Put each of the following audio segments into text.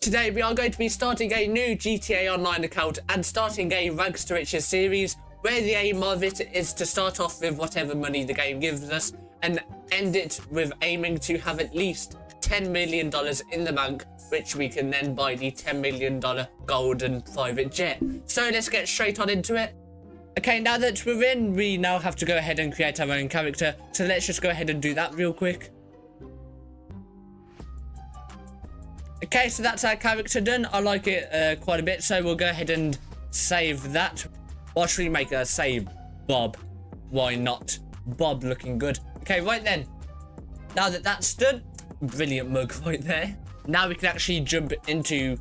Today we are going to be starting a new GTA Online account and starting a Rags to Riches series where the aim of it is to start off with whatever money the game gives us and end it with aiming to have at least $10 million in the bank, which we can then buy the $10 million golden private jet. So let's get straight on into it. Okay, now that we're in, we now have to go ahead and create our own character. So let's just go ahead and do that real quick. Okay, so that's our character done. I like it quite a bit, so we'll go ahead and save that. Or should we make a save Bob? Why not? Bob looking good. Okay, right then. Now that that's done, brilliant mug right there. Now we can actually jump into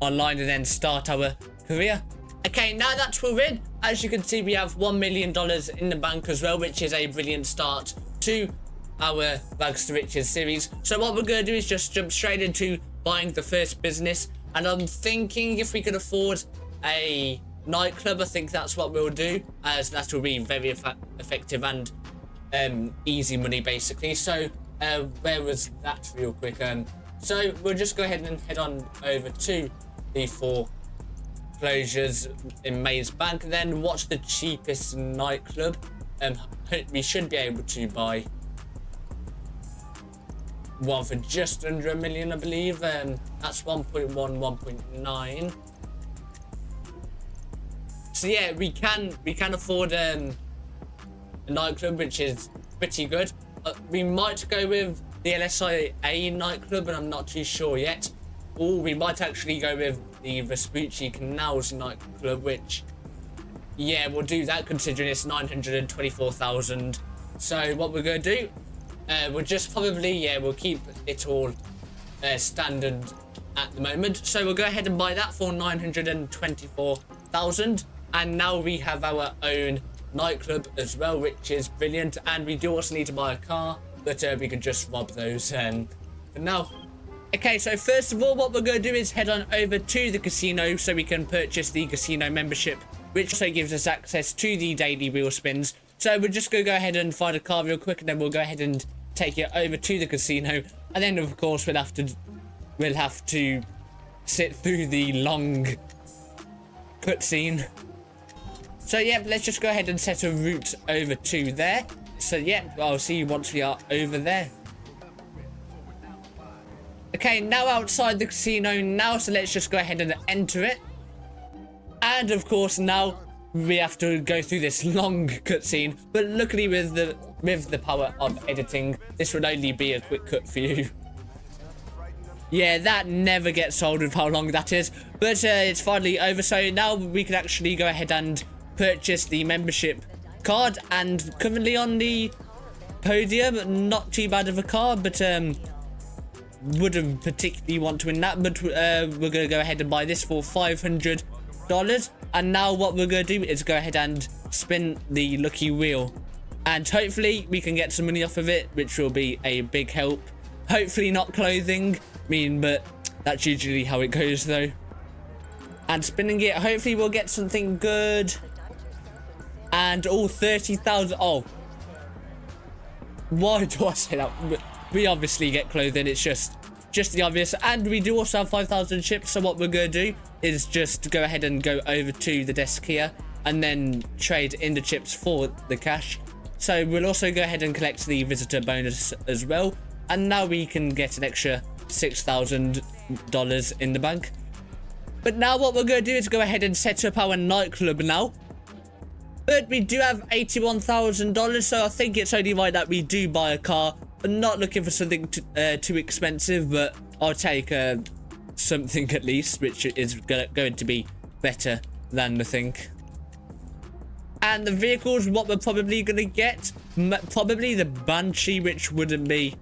online and then start our career. Okay, now that we're in, as you can see, we have $1 million in the bank as well, which is a brilliant start to our Rags to Riches series. So what we're going to do is just jump straight into buying the first business, and I'm thinking if we could afford a nightclub, I think that's what we'll do, as that will be very effective and easy money basically. So where was that real quick? So we'll just go ahead and head on over to the foreclosures in Maze Bank, and then what's the cheapest nightclub? We should be able to buy one for just under $1 million, I believe. That's 1.1, 1.9. So yeah, we can afford a nightclub, which is pretty good. We might go with the LSIA nightclub, and I'm not too sure yet. Or we might actually go with the Vespucci Canals nightclub, which, yeah, we'll do that considering it's 924,000. So what we're going to do, we'll just probably, yeah, we'll keep it all standard at the moment. So we'll go ahead and buy that for 924,000. And now we have our own nightclub as well, which is brilliant. And we do also need to buy a car, but we could just rob those for now. Okay, so first of all, what we're going to do is head on over to the casino so we can purchase the casino membership, which also gives us access to the daily wheel spins. So we're just going to go ahead and find a car real quick, and then we'll go ahead and take it over to the casino. And then, of course, we'll have to sit through the long cutscene. So, yeah, let's just go ahead and set a route over to there. So, yeah, I'll see you once we are over there. Okay, now outside the casino now, so let's just go ahead and enter it. And, of course, now we have to go through this long cutscene, but luckily with the power of editing, this would only be a quick cut for you. Yeah, that never gets old with how long that is, but it's finally over. So now we can actually go ahead and purchase the membership card, and currently on the podium, not too bad of a car, but wouldn't particularly want to win that. But we're gonna go ahead and buy this for $500. And now what we're going to do is go ahead and spin the lucky wheel. And hopefully we can get some money off of it, which will be a big help. Hopefully not clothing. But that's usually how it goes though. And spinning it, hopefully we'll get something good. And all 30,000. Oh. Why do I say that? We obviously get clothing. It's just the obvious. And we do also have 5,000 chips. So what we're going to do is just go ahead and go over to the desk here and then trade in the chips for the cash. So we'll also go ahead and collect the visitor bonus as well. And now we can get an extra $6,000 in the bank. But now what we're going to do is go ahead and set up our nightclub now. But we do have $81,000, so I think it's only right that we do buy a car. I'm not looking for something too expensive, but I'll take something at least, which is going to be better than nothing. And the vehicles, what we're probably going to get, probably the Banshee, which wouldn't be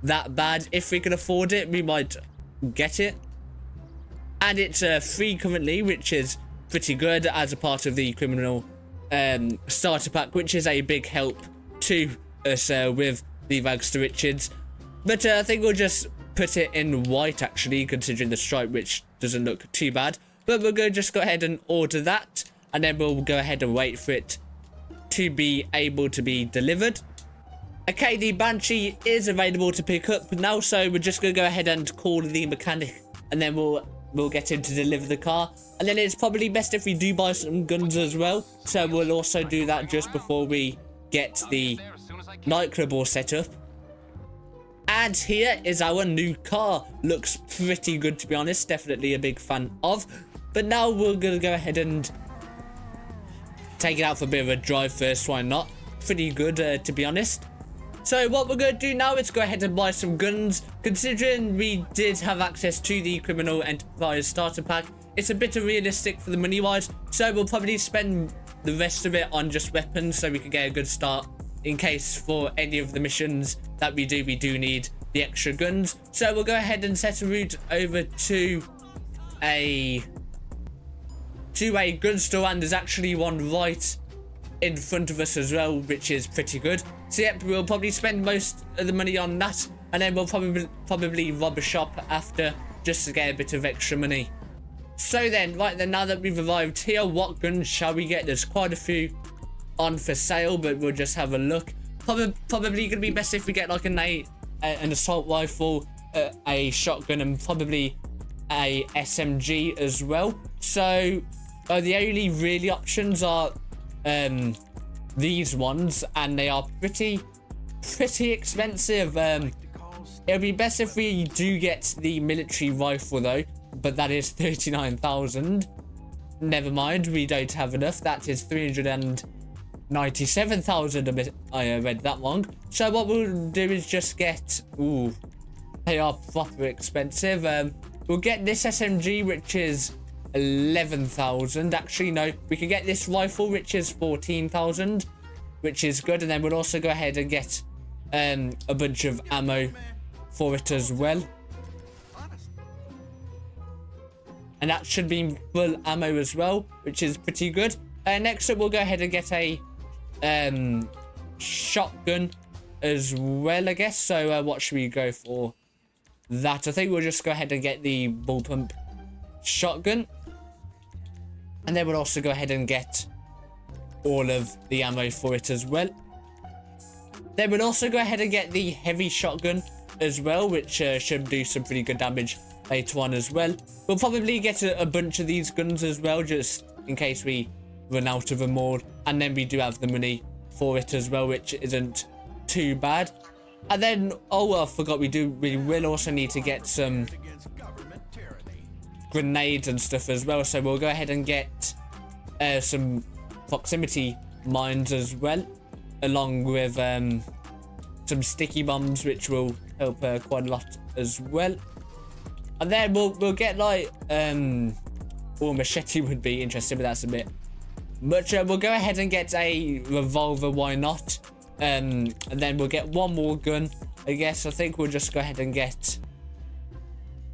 that bad. If we can afford it, we might get it. And it's free currently, which is pretty good as a part of the criminal starter pack, which is a big help to us with the Rags to Riches. But I think we'll just put it in white actually, considering the stripe, which doesn't look too bad. But we're going to just go ahead and order that, and then we'll go ahead and wait for it to be able to be delivered. Okay, the Banshee is available to pick up now, so we're just going to go ahead and call the mechanic and then we'll get him to deliver the car. And then it's probably best if we do buy some guns as well, so we'll also do that just before we get the nightclub all set up. And here is our new car. Looks pretty good, to be honest. Definitely a big fan of. But now we're gonna go ahead and take it out for a bit of a drive first. Why not? Pretty good, to be honest. So what we're going to do now is go ahead and buy some guns. Considering we did have access to the Criminal Enterprise starter pack, it's a bit unrealistic for the money wise, so we'll probably spend the rest of it on just weapons so we can get a good start in case for any of the missions that we do need the extra guns. So we'll go ahead and set a route over to a gun store, and there's actually one right in front of us as well, which is pretty good. So yep, we'll probably spend most of the money on that, and then we'll probably rob a shop after just to get a bit of extra money. So then, right then, now that we've arrived here, what guns shall we get? There's quite a few on for sale, but we'll just have a look. Probably gonna be best if we get like an assault rifle, a shotgun, and probably a SMG as well. So the only really options are these ones, and they are pretty expensive. It'll be best if we do get the military rifle though, but that is 39,000. Never mind, we don't have enough. That is 397,000. a bit. I read that wrong. So what we'll do is just get, ooh, they are proper expensive. We'll get this SMG, which is 11,000. Actually, no, we can get this rifle, which is 14,000, which is good. And then we'll also go ahead and get a bunch of ammo for it as well, and that should be full ammo as well, which is pretty good. Next up, we'll go ahead and get a shotgun as well, I guess. So what should we go for that? I think we'll just go ahead and get the bull pump shotgun, and then we'll also go ahead and get all of the ammo for it as well. Then we'll also go ahead and get the heavy shotgun as well, which should do some pretty good damage later on as well. We'll probably get a bunch of these guns as well, just in case we run out of them all, and then we do have the money for it as well, which isn't too bad. And then, oh, I forgot, we will also need to get some grenades and stuff as well. So we'll go ahead and get some proximity mines as well, along with some sticky bombs, which will help quite a lot as well. And then we'll get like machete would be interesting, but that's a bit much. We'll go ahead and get a revolver, why not? And then we'll get one more gun, I guess. I think we'll just go ahead and get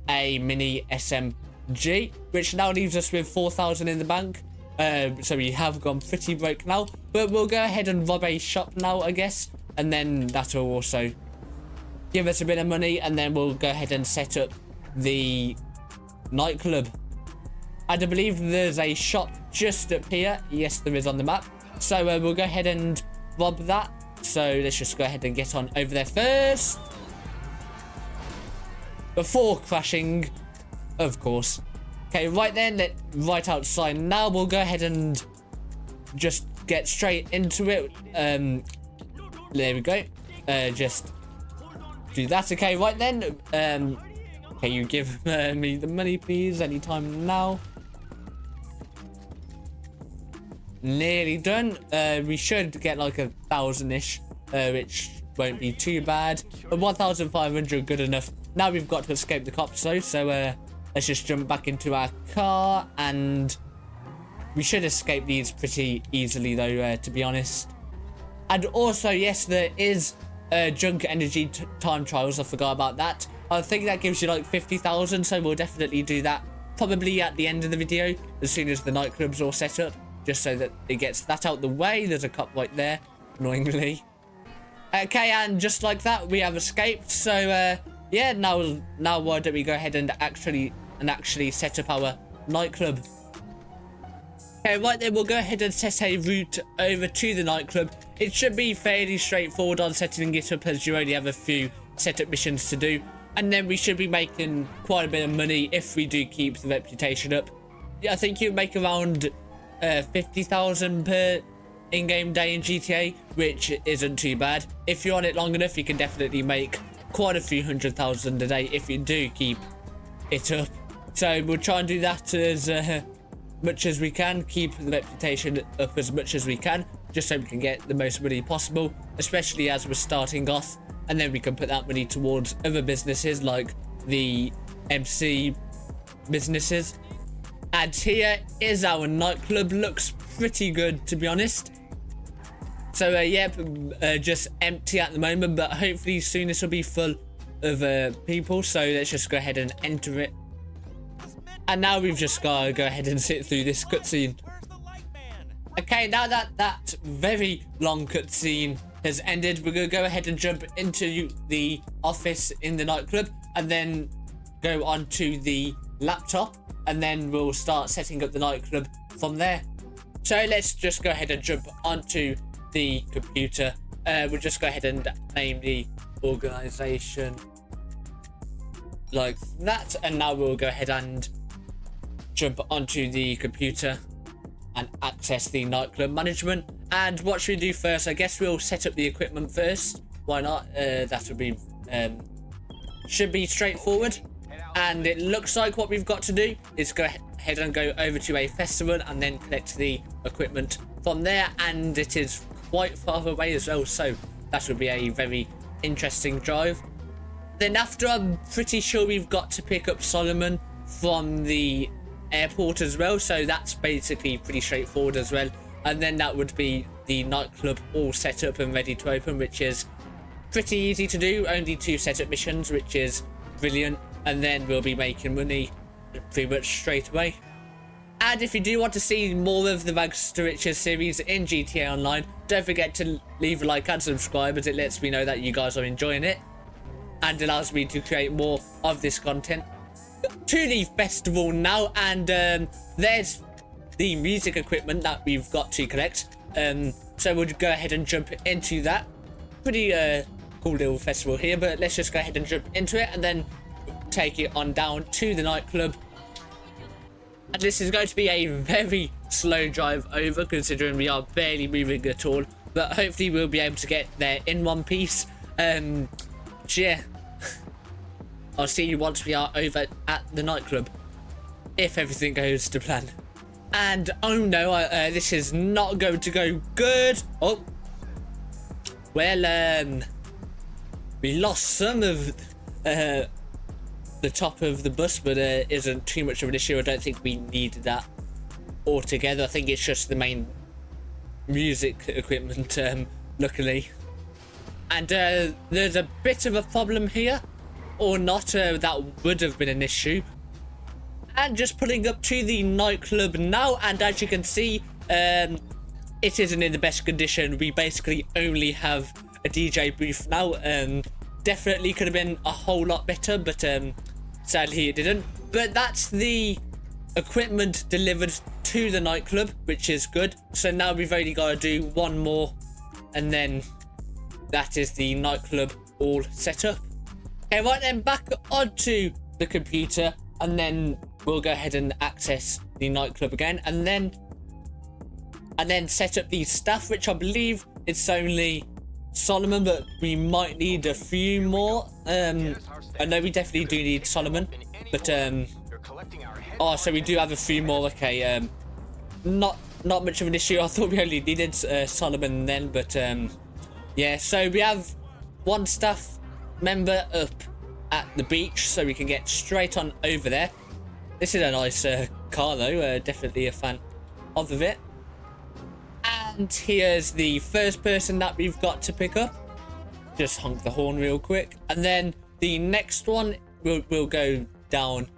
a mini SMG, which now leaves us with 4,000 in the bank. So we have gone pretty broke now, but we'll go ahead and rob a shop now, I guess, and then that will also give us a bit of money, and then we'll go ahead and set up the nightclub. I do believe there's a shop just up here. Yes, there is on the map. So we'll go ahead and rob that. So let's just go ahead and get on over there first, before crashing, of course. Okay, right then, right outside now. We'll go ahead and just get straight into it. There we go. Just do that. Okay, right then. Can you give me the money, please? Anytime now. Nearly done. We should get like 1,000-ish, which won't be too bad. But 1,500 good enough. Now we've got to escape the cops though, so let's just jump back into our car, and we should escape these pretty easily though, to be honest. And also, yes, there is junk energy time trials. I forgot about that. I think that gives you like 50,000, so we'll definitely do that probably at the end of the video, as soon as the nightclub's all set up, just so that it gets that out the way. There's a cop right there, annoyingly. Okay, and just like that, we have escaped. So yeah, now why don't we go ahead and actually set up our nightclub? Okay, right then, we'll go ahead and set a route over to the nightclub. It should be fairly straightforward on setting it up, as you only have a few setup missions to do. and then we should be making quite a bit of money if we do keep the reputation up. Yeah, I think you make around 50,000 per in-game day in GTA, which isn't too bad. If you're on it long enough, you can definitely make quite a few 100,000 a day if you do keep it up. So we'll try and do that as much as we can, keep the reputation up as much as we can, just so we can get the most money possible, especially as we're starting off, and then we can put that money towards other businesses like the MC businesses. And here is our nightclub. Looks pretty good, to be honest. So just empty at the moment, but hopefully soon this will be full of people. So let's just go ahead and enter it. And now we've just got to go ahead and sit through this cutscene. Okay, now that very long cutscene has ended, we're going to go ahead and jump into the office in the nightclub, and then go onto the laptop, and then we'll start setting up the nightclub from there. So let's just go ahead and jump onto the computer. We'll just go ahead and name the organization like that, and now we'll go ahead and jump onto the computer and access the nightclub management. And what should we do first? I guess we'll set up the equipment first. Why not? That would be should be straightforward. And it looks like what we've got to do is go ahead and go over to a festival and then collect the equipment from there, and it is quite far away as well, so that would be a very interesting drive. Then after, I'm pretty sure we've got to pick up Solomon from the airport as well, so that's basically pretty straightforward as well. And then that would be the nightclub all set up and ready to open, which is pretty easy to do. Only 2 setup missions, which is brilliant, and then we'll be making money pretty much straight away. And if you do want to see more of the Rags to Riches series in GTA Online, don't forget to leave a like and subscribe, as it lets me know that you guys are enjoying it and allows me to create more of this content. To the festival now, and there's the music equipment that we've got to collect, so we'll go ahead and jump into that. Pretty cool little festival here, but let's just go ahead and jump into it and then take it on down to the nightclub. And this is going to be a very slow drive over, considering we are barely moving at all, but hopefully we'll be able to get there in one piece. Yeah, I'll see you once we are over at the nightclub, if everything goes to plan. And oh no, this is not going to go good. Oh, well, we lost some of the top of the bus, but isn't too much of an issue. I don't think we need that altogether. I think it's just the main music equipment, luckily. And there's a bit of a problem here, or not, that would have been an issue. And just pulling up to the nightclub now, and as you can see, it isn't in the best condition. We basically only have a DJ booth now. Definitely could have been a whole lot better, but sadly it didn't. But that's the equipment delivered to the nightclub, which is good. So now we've only got to do one more, and then that is the nightclub all set up. Okay, right then, back onto the computer, and then we'll go ahead and access the nightclub again, and then set up the staff, which I believe it's only Solomon, but we might need a few more. I know we definitely do need Solomon, but oh, so we do have a few more. Okay, not much of an issue. I thought we only needed Solomon then, but yeah, so we have one staff member up at the beach, so we can get straight on over there. This is a nice car though, definitely a fan of it. And here's the first person that we've got to pick up. Just honk the horn real quick, and then the next one will go down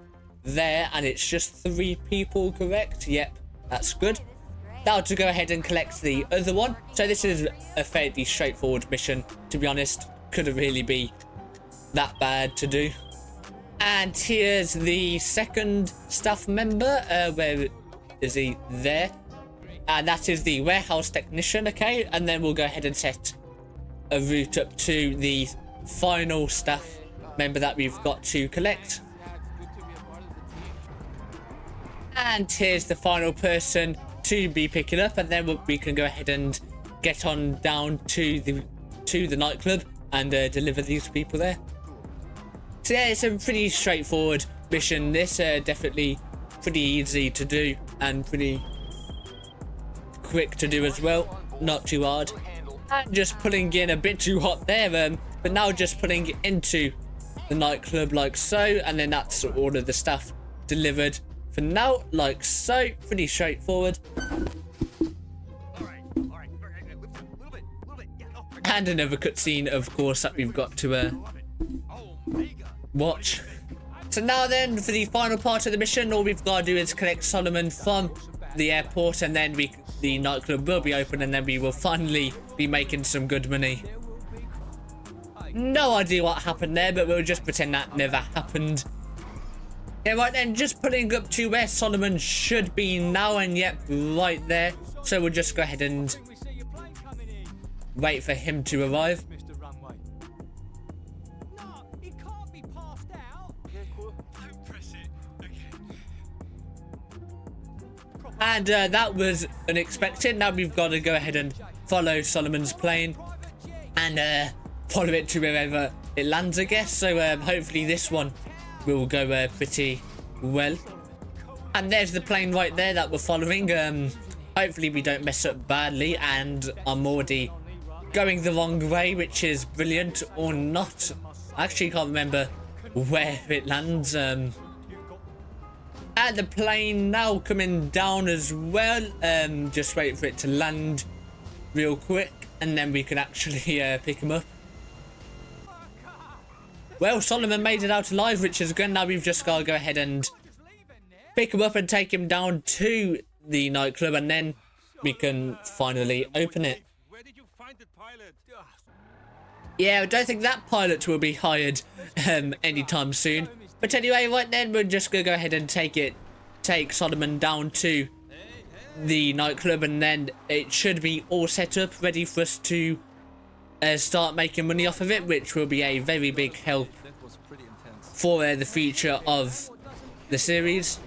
there, and it's just 3 people, correct? Yep, that's good. Now to go ahead and collect the other one. So this is a fairly straightforward mission, to be honest. Couldn't really be that bad to do. And here's the second staff member. Where is he? There. And that is the warehouse technician. Okay, and then we'll go ahead and set a route up to the final staff member that we've got to collect. And here's the final person to be picking up, and then we can go ahead and get on down to the nightclub and deliver these people there. So yeah, it's a pretty straightforward mission. This definitely pretty easy to do and pretty quick to do as well. Not too hard. And just putting in a bit too hot there, but now just putting it into the nightclub like so, and then that's all of the stuff delivered for now, like so. Pretty straightforward. And another cutscene, of course, that we've got to watch. So now then, for the final part of the mission, all we've got to do is collect Solomon from the airport, and then the nightclub will be open, and then we will finally be making some good money. No idea what happened there, but we'll just pretend that never happened. Yeah, right then, just putting up to where Solomon should be now, and yep, right there. So we'll just go ahead and wait for him to arrive. And that was unexpected. Now we've got to go ahead and follow Solomon's plane and follow it to wherever it lands, I guess. So hopefully this one will go pretty well. And there's the plane right there that we're following. Hopefully we don't mess up badly, and I'm already going the wrong way, which is brilliant, or not. I actually can't remember where it lands. And the plane now coming down as well. Just wait for it to land real quick, and then we can actually pick him up. Well, Solomon made it out alive, which is good. Now we've just got to go ahead and pick him up and take him down to the nightclub, and then we can finally open it. Where did you find the pilot? Yeah, I don't think that pilot will be hired anytime soon. But anyway, right then, we're just going to go ahead and take Solomon down to the nightclub, and then it should be all set up, ready for us to start making money off of it, which will be a very big help for the future of the series.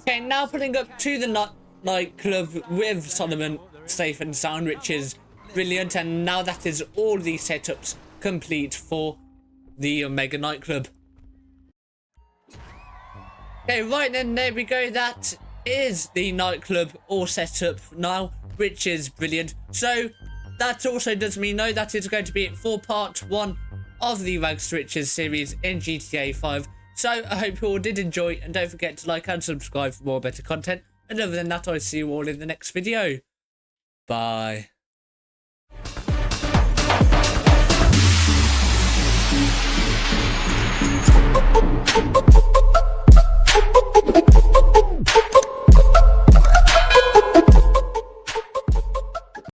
Okay, now putting up to the nightclub with Solomon safe and sound, which is brilliant. And now that is all the setups complete for the Omega nightclub. Okay, right then, there we go. That is the nightclub all set up now, which is brilliant. So that also does mean know that is going to be it for part 1 of the Rags to Riches series in GTA 5. So I hope you all did enjoy, and don't forget to like and subscribe for more better content. And other than that, I'll see you all in the next video. Bye.